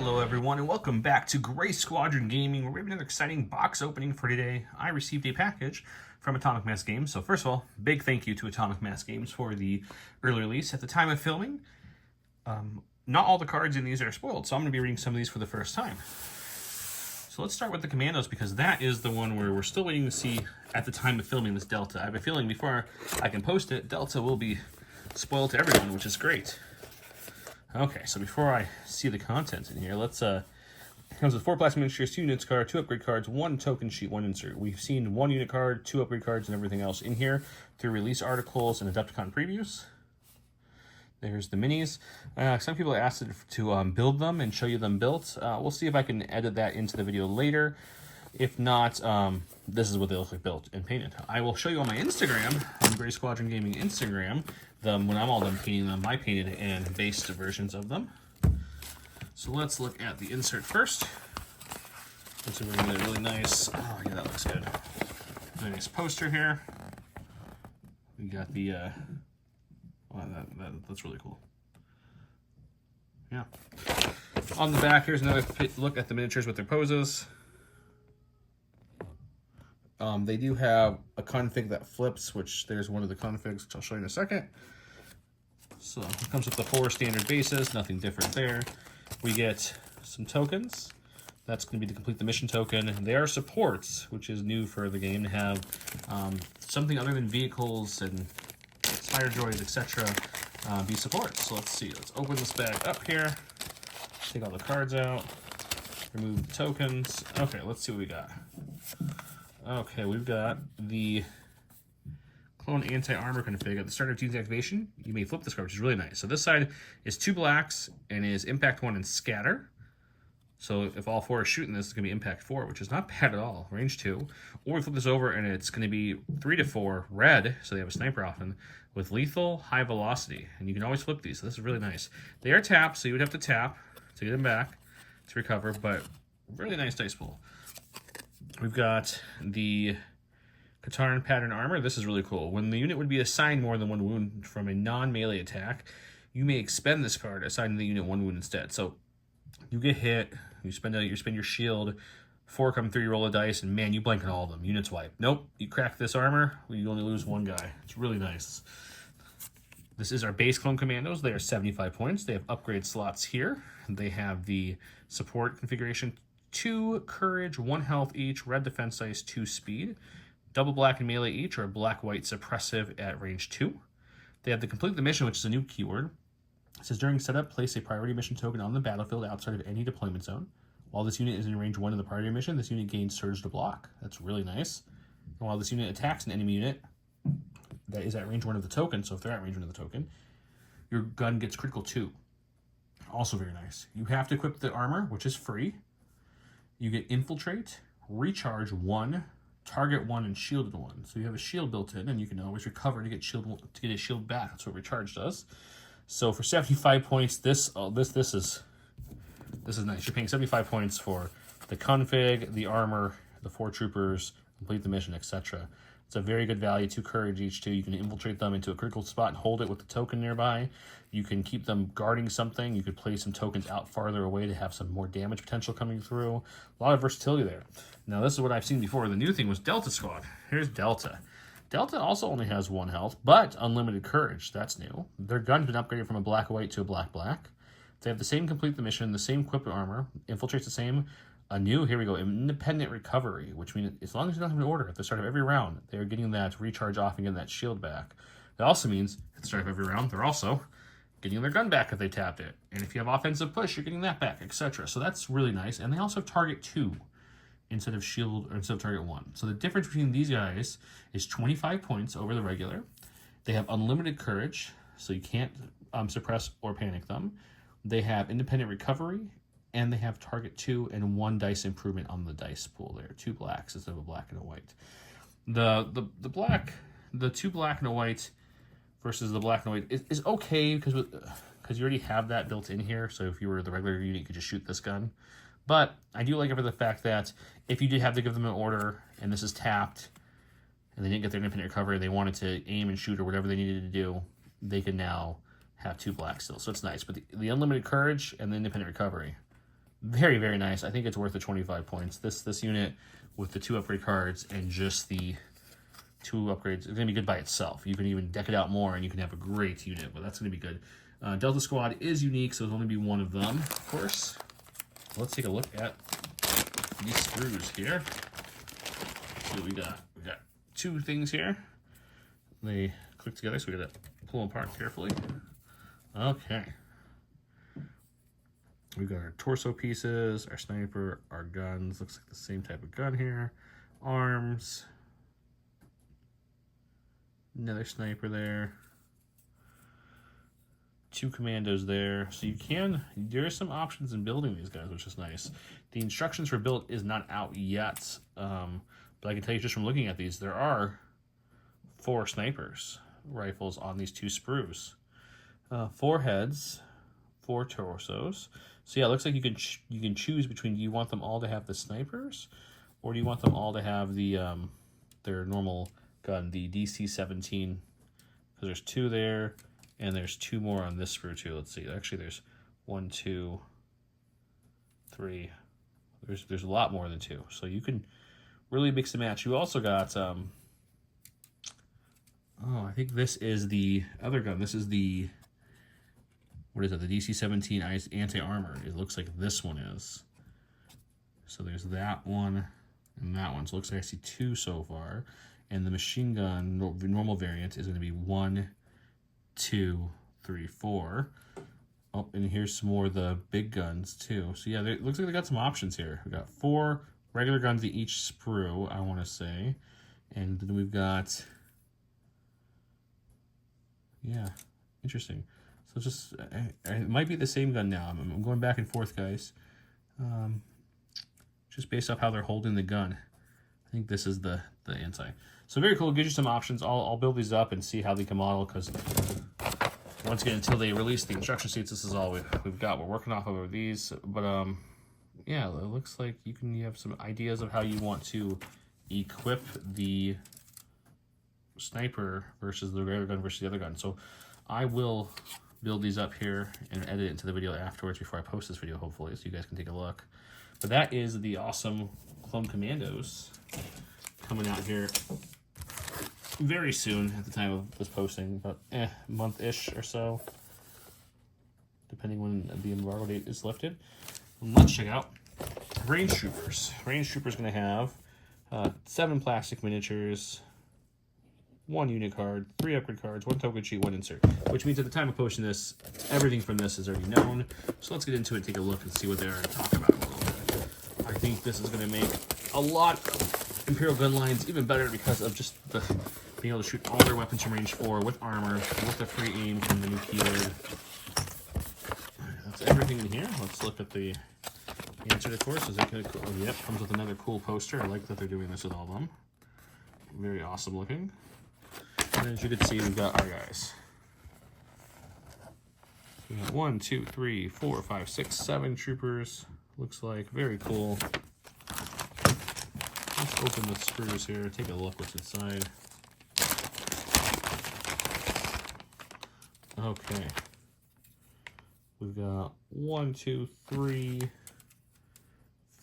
Hello everyone and welcome back to Gray Squadron Gaming. We have another exciting box opening for today. I received a package from Atomic Mass Games. So first of all, big thank you to Atomic Mass Games for the early release. At the time of filming, not all the cards in these are spoiled, so I'm going to be reading some of these for the first time. So let's start with the Commandos because that is the one where we're still waiting to see at the time of filming this Delta. I have a feeling before I can post it, Delta will be spoiled to everyone, which is great. Okay, so before I see the content in here, let's, it comes with 4 plastic miniatures, 2 units card, 2 upgrade cards, 1 token sheet, 1 insert. We've seen 1 unit card, 2 upgrade cards, and everything else in here through release articles and Adepticon previews. There's the minis. Some people asked it to build them and show you them built. We'll see if I can edit that into the video later. If not, this is what they look like built and painted. I will show you on my Instagram, on Gray Squadron Gaming Instagram, when I'm all done painting them, my painted and based versions of them. So let's look at the insert first. Looks like we're gonna get a really nice, oh yeah, that looks good. Really nice poster here. We got the, that's really cool. Yeah. On the back, here's another look at the miniatures with their poses. They do have a config that flips, which there's one of the configs, which I'll show you in a second. So it comes with the 4 standard bases, nothing different there. We get some tokens. That's going to be to complete the mission token. They are supports, which is new for the game, to have something other than vehicles and spider droids, etc. Be supports. So let's see. Let's open this bag up here. Take all the cards out. Remove the tokens. Okay, let's see what we got. Okay, we've got the Clone Anti-Armor config. At the start of team's activation, you may flip this card, which is really nice. So this side is 2 blacks and is Impact 1 and Scatter. So if all 4 are shooting this, it's going to be Impact 4, which is not bad at all. Range 2. Or we flip this over and it's going to be 3 to 4 red, so they have a sniper often, with Lethal, High Velocity. And you can always flip these, so this is really nice. They are tapped, so you would have to tap to get them back to recover, but really nice dice pool. We've got the Katarn Pattern Armor. This is really cool. When the unit would be assigned more than 1 wound from a non-melee attack, you may expend this card, assigning the unit 1 wound instead. So you get hit, you spend your shield, 4 come through, you roll a dice, and man, you blank on all of them. Units wipe. Nope, you crack this armor, you only lose 1 guy. It's really nice. This is our base Clone Commandos. They are 75 points. They have upgrade slots here. They have the support configuration, 2 courage, 1 health each, red defense dice, 2 speed. Double black and melee each, or black-white suppressive at range 2. They have the complete the mission, which is a new keyword. It says, during setup, place a priority mission token on the battlefield outside of any deployment zone. While this unit is in range 1 of the priority mission, this unit gains surge to block. That's really nice. And while this unit attacks an enemy unit that is at range 1 of the token, so if they're at range 1 of the token, your gun gets critical 2. Also very nice. You have to equip the armor, which is free. You get infiltrate, recharge 1, target 1, and shielded 1. So you have a shield built in, and you can always recover to get a shield back. That's what recharge does. So for 75 points, this is nice. You're paying 75 points for the config, the armor, the 4 troopers, complete the mission, etc. It's a very good value. 2 courage each too. You can infiltrate them into a critical spot and hold it with the token nearby. You can keep them guarding something. You could play some tokens out farther away to have some more damage potential coming through. A lot of versatility there. Now this is what I've seen before. The new thing was Delta Squad. Here's Delta. Delta also only has 1 health, but unlimited courage. That's new. Their gun's been upgraded from a black-white to a black-black. They have the same complete the mission, the same equipped armor, infiltrates the same. A new, here we go, independent recovery, which means as long as you don't have an order at the start of every round, they're getting that recharge off and getting that shield back. It also means at the start of every round, they're also getting their gun back if they tapped it. And if you have offensive push, you're getting that back, etc. So that's really nice. And they also have target 2 instead of shield or instead of target 1. So the difference between these guys is 25 points over the regular. They have unlimited courage, so you can't suppress or panic them. They have independent recovery, and they have target 2 and 1 dice improvement on the dice pool there. 2 blacks instead of a black and a white. The 2 black and a white versus the black and white is okay because you already have that built in here. So if you were the regular unit, you could just shoot this gun. But I do like it for the fact that if you did have to give them an order and this is tapped and they didn't get their independent recovery, they wanted to aim and shoot or whatever they needed to do, they can now have 2 blacks still. So it's nice. But the unlimited courage and the independent recovery, Very, very nice. I think it's worth the 25 points. This unit with the 2 upgrade cards and just the 2 upgrades is going to be good by itself. You can even deck it out more and you can have a great unit, but that's going to be good. Delta Squad is unique, so there's only be one of them, of course. Let's take a look at these sprues here. See what we got. We got 2 things here. They click together, so we got to pull them apart carefully. Okay. We've got our torso pieces, our sniper, our guns. Looks like the same type of gun here. Arms. Another sniper there. 2 commandos there. So there are some options in building these guys, which is nice. The instructions for build is not out yet. But I can tell you just from looking at these, there are 4 snipers rifles on these 2 sprues. 4 heads, 4 torsos. So yeah, it looks like you can choose between, do you want them all to have the snipers, or do you want them all to have the their normal gun, the DC-17? Because there's 2 there, and there's 2 more on this sprue too. Let's see. Actually, there's 1, 2, 3. There's a lot more than 2, so you can really mix and match. You also got I think this is the other gun. This is the, what is it? The DC-17 anti-armor. It looks like this one is. So there's that one and that one. So it looks like I see 2 so far. And the machine gun normal variant is going to be 1, 2, 3, 4. Oh, and here's some more of the big guns too. So yeah, it looks like they got some options here. We got 4 regular guns in each sprue, I want to say. And then we've got, yeah, interesting. So just, it might be the same gun now. I'm going back and forth, guys. Just based off how they're holding the gun. I think this is the anti. So very cool. Gives you some options. I'll build these up and see how they can model, because once again, until they release the instruction sheets, this is all we've got. We're working off of these, but yeah, it looks like you have some ideas of how you want to equip the sniper versus the regular gun versus the other gun. So I will build these up here and edit it into the video afterwards before I post this video, hopefully, so you guys can take a look. But that is the awesome Clone Commandos coming out here very soon at the time of this posting, about a month-ish or so, depending when the embargo date is lifted. And let's check out Range Troopers. Range Troopers going to have 7 plastic miniatures, 1 unit card, 3 upgrade cards, 1 token sheet, 1 insert. Which means at the time of posting this, everything from this is already known. So let's get into it, take a look, and see what they're talking about a little bit. I think this is going to make a lot of Imperial gun lines even better because of just being able to shoot all their weapons from range 4 with armor, with the free aim from the new keyword. That's everything in here. Let's look at the answer to course. Is it kind of cool? Oh, yep, comes with another cool poster. I like that they're doing this with all of them. Very awesome looking. And as you can see, we've got our guys. We got 1, 2, 3, 4, 5, 6, 7 troopers. Looks like very cool. Let's open the screws here. Take a look what's inside. Okay. We've got 1, 2, 3,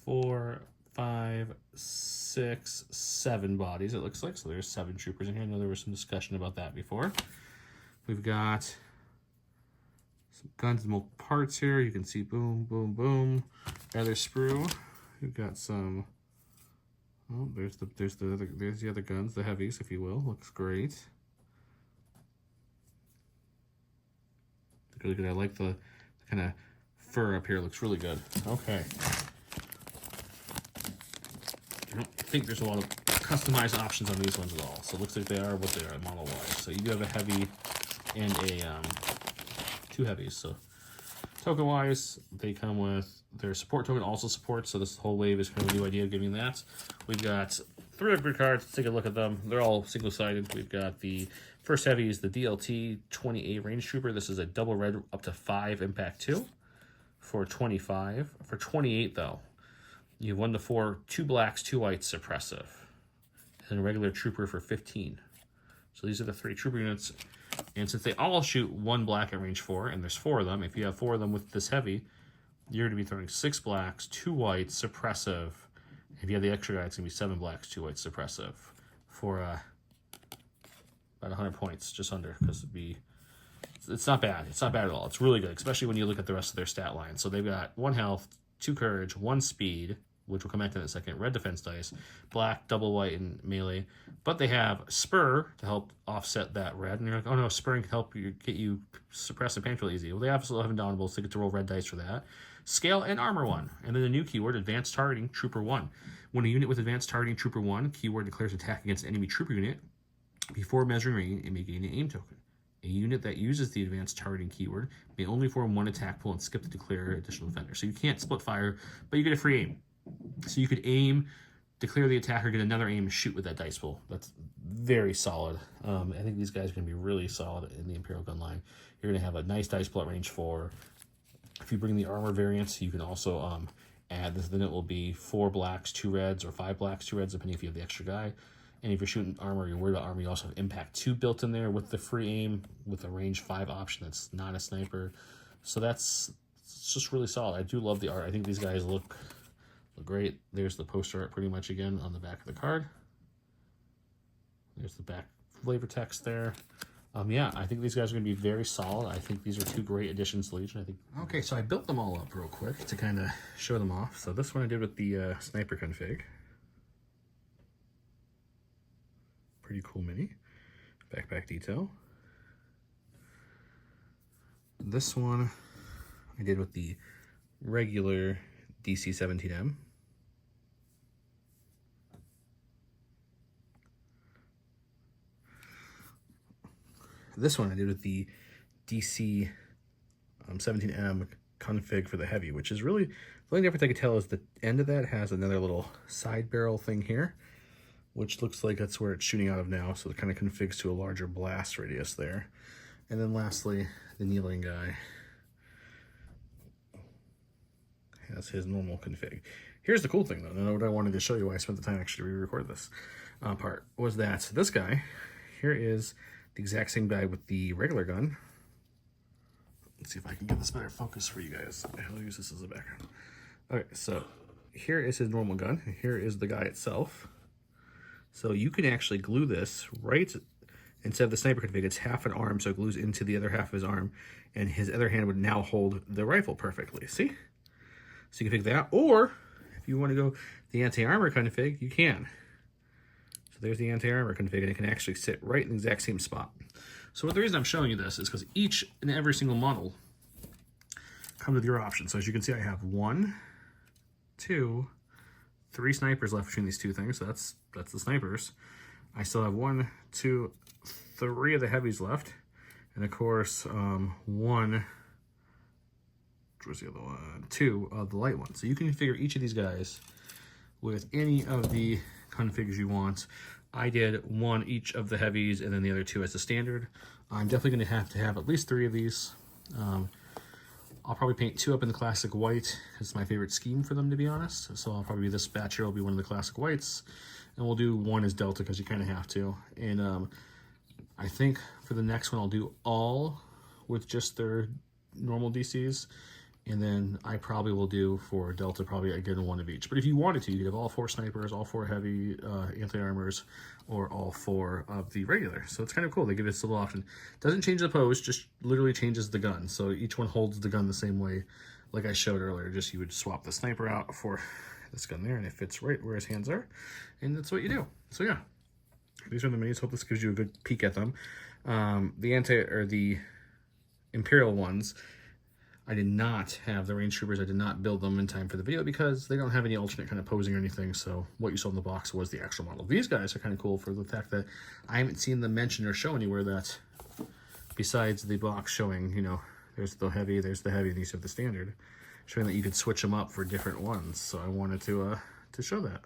4, 5, 6, 7 bodies, it looks like. So there's 7 troopers in here. I know there was some discussion about that before. We've got some guns and multiple parts here. You can see boom, boom, boom. Other sprue. We've got some. Oh, there's the other guns, the heavies, if you will. Looks great. Really good. I like the kind of fur up here. Looks really good. Okay. I don't think there's a lot of customized options on these ones at all. So it looks like they are what they are model-wise. So you do have a heavy and a 2 heavies. So token-wise, they come with their support token also supports. So this whole wave is kind of a new idea of giving that. We've got 3 upgrade cards. Let's take a look at them. They're all single-sided. We've got the first heavy is the DLT 28 Range Trooper. This is a double red up to 5 impact 2 for 25. For 28 though, you have 1 to 4, 2 blacks, 2 whites suppressive, and a regular trooper for 15. So these are the 3 trooper units. And since they all shoot 1 black at range 4, and there's 4 of them, if you have 4 of them with this heavy, you're going to be throwing 6 blacks, 2 whites, suppressive. If you have the extra guy, it's going to be 7 blacks, 2 whites, suppressive for about 100 points, just under, because it'd be, it's not bad. It's not bad at all. It's really good, especially when you look at the rest of their stat line. So they've got 1 health, 2 courage, 1 speed, which we'll come back to in a second, red defense dice, black, double white, and melee. But they have spur to help offset that red. And you're like, oh no, spur can help you get you suppress and panic real easy. Well, they absolutely have indownables, so they get to roll red dice for that. Scale and armor 1. And then the new keyword, advanced targeting, trooper 1. When a unit with advanced targeting, trooper 1, keyword declares attack against an enemy trooper unit, before measuring range, it may gain an aim token. A unit that uses the advanced targeting keyword may only form 1 attack pool and skip to declare additional defender. So you can't split fire, but you get a free aim. So you could aim, declare the attacker, get another aim, and shoot with that dice pool. That's very solid. I think these guys are going to be really solid in the Imperial gun line. You're going to have a nice dice pool at range 4. If you bring the armor variants, you can also add this. Then it will be 4 blacks, 2 reds, or 5 blacks, 2 reds, depending if you have the extra guy. And if you're shooting armor, you're worried about armor, you also have impact 2 built in there with the free aim, with a range 5 option that's not a sniper. So it's just really solid. I do love the art. I think these guys look great. There's the poster art pretty much again on the back of the card. There's the back flavor text there. Yeah, I think these guys are going to be very solid. I think these are 2 great additions to Legion. I think. Okay, so I built them all up real quick to kind of show them off. So this one I did with the sniper config. Pretty cool mini. Backpack detail. This one I did with the regular DC-17M. This one I did with the DC-17M config for the heavy, which is really, the only difference I could tell is the end of that has another little side barrel thing here, which looks like that's where it's shooting out of now, so it kind of configs to a larger blast radius there. And then lastly, the kneeling guy has his normal config. Here's the cool thing, though, and what I wanted to show you why I spent the time actually to re-record this part, was that this guy, here is the exact same guy with the regular gun. Let's see if I can get this better focus for you guys. I'll use this as a background. Okay, so here is his normal gun, and here is the guy itself. So you can actually glue this right, instead of the sniper config, it's half an arm, so it glues into the other half of his arm, and his other hand would now hold the rifle perfectly, see? So you can pick that, or if you want to go the anti-armor config, you can. So there's the anti-armor config, and it can actually sit right in the exact same spot. So the reason I'm showing you this is because each and every single model comes with your options. So as you can see, I have 1, 2, 3 snipers left between these 2 things, so that's the snipers. I still have 1, 2, 3 of the heavies left, and of course 1. Which was the other one? 2 of the light ones. So you can configure each of these guys with any of the configs you want. I did 1 each of the heavies and then the other 2 as the standard. I'm definitely going to have at least 3 of these. I'll probably paint 2 up in the classic white. It's my favorite scheme for them, to be honest. So I'll probably, this batch here will be one of the classic whites. And we'll do 1 as Delta because you kind of have to. And I think for the next one, I'll do all with just their normal DCs. And then I probably will do for Delta probably again 1 of each. But if you wanted to, you could have all 4 snipers, all 4 heavy anti-armors, or all 4 of the regular. So it's kind of cool. They give us a little option. Doesn't change the pose, just literally changes the gun. So each one holds the gun the same way like I showed earlier. Just you would swap the sniper out for this gun there, and it fits right where his hands are. And that's what you do. So yeah, these are the minis. Hope this gives you a good peek at them. The Imperial ones, I did not have the range troopers. I did not build them in time for the video because they don't have any alternate kind of posing or anything. So what you saw in the box was the actual model. These guys are kind of cool for the fact that I haven't seen them mention or show anywhere that besides the box showing, you know, there's the heavy, and these have the standard, showing that you could switch them up for different ones. So I wanted to show that.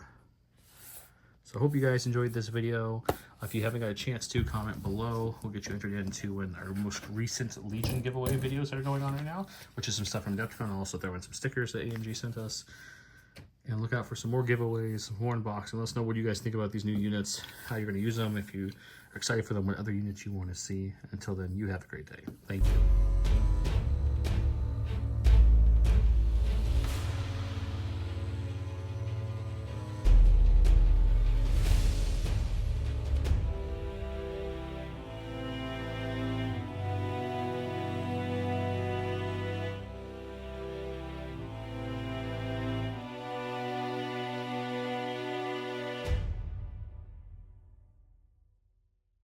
So I hope you guys enjoyed this video. If you haven't got a chance to, comment below. We'll get you entered into our most recent Legion giveaway videos that are going on right now, which is some stuff from Adepticon. I'll also throw in some stickers that AMG sent us. And look out for some more giveaways, more unboxing. Let us know what you guys think about these new units, how you're going to use them, if you are excited for them, what other units you want to see. Until then, you have a great day. Thank you.